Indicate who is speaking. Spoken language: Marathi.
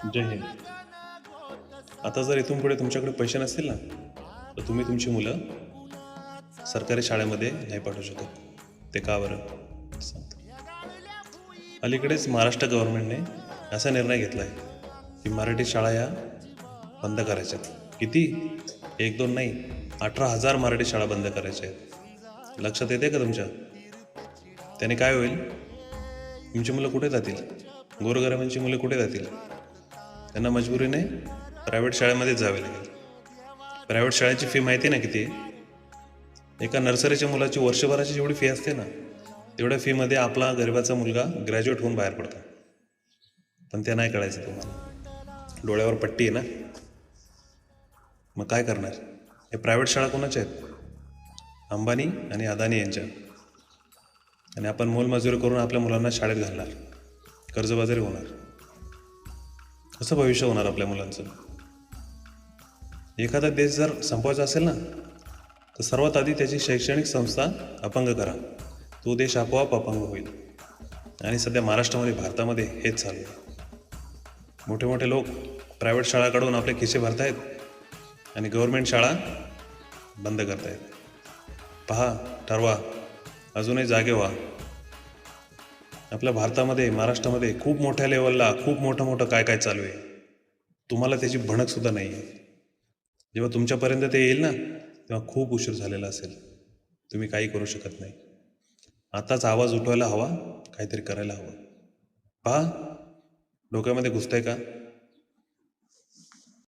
Speaker 1: जय हिंद. आता जर इथून पुढे तुमच्याकडे पैसे नसतील ना, तर तुम्ही तुमची मुलं सरकारी शाळेमध्ये नाही पाठवू शकत. ते का बरं सांगतो. अलीकडेच महाराष्ट्र गव्हर्नमेंटने असा निर्णय घेतला आहे की मराठी शाळा या बंद करायच्यात. किती? 1-2 नाही, 18,000 मराठी शाळा बंद करायच्या आहेत. लक्षात येते का तुमच्या? त्याने काय होईल? तुमची मुलं कुठे जातील? गोरगरिबांची मुलं कुठे जातील? त्यांना मजबुरीने प्रायव्हेट शाळेमध्येच जावे लागेल. प्रायव्हेट शाळेची फी माहिती ना किती आहे? एका नर्सरीच्या मुलाची वर्षभराची जेवढी फी असते ना, तेवढ्या फीमध्ये आपला गरिबाचा मुलगा ग्रॅज्युएट होऊन बाहेर पडतो. पण ते नाही कळायचं तुम्हाला. डोळ्यावर पट्टी आहे ना. मग काय करणार? हे प्रायव्हेट शाळा कोणाच्या आहेत? अंबानी आणि अदानी यांच्या. आणि आपण मोलमजुरी करून आपल्या मुलांना शाळेत घालणार, कर्जबाजारी होणार. कसं भविष्य होणार आपल्या मुलांचं? एखादा देश जर संपवायचा असेल ना, तर सर्वात आधी त्याची शैक्षणिक संस्था अपंग करा. तो देश आपोआप अपंग होईल. आणि सध्या महाराष्ट्रामध्ये, भारतामध्ये हेच चालू आहे. मोठे मोठे लोक प्रायव्हेट शाळाकडून आपले खिसे भरतायत आणि गव्हर्नमेंट शाळा बंद करतायत. पहा, ठरवा, अजूनही जागे व्हा. आपल्या भारतामध्ये, महाराष्ट्रामध्ये खूप मोठ्या लेवलला खूप मोठं काय काय चालू आहे. तुम्हाला त्याची भणकसुद्धा नाही आहे. जेव्हा तुमच्यापर्यंत ते येईल ना, तेव्हा खूप उशीर झालेला असेल. तुम्ही काही करू शकत नाही. आताच आवाज उठवायला हवा, काहीतरी करायला हवं. पहा, डोक्यामध्ये घुसतंय का?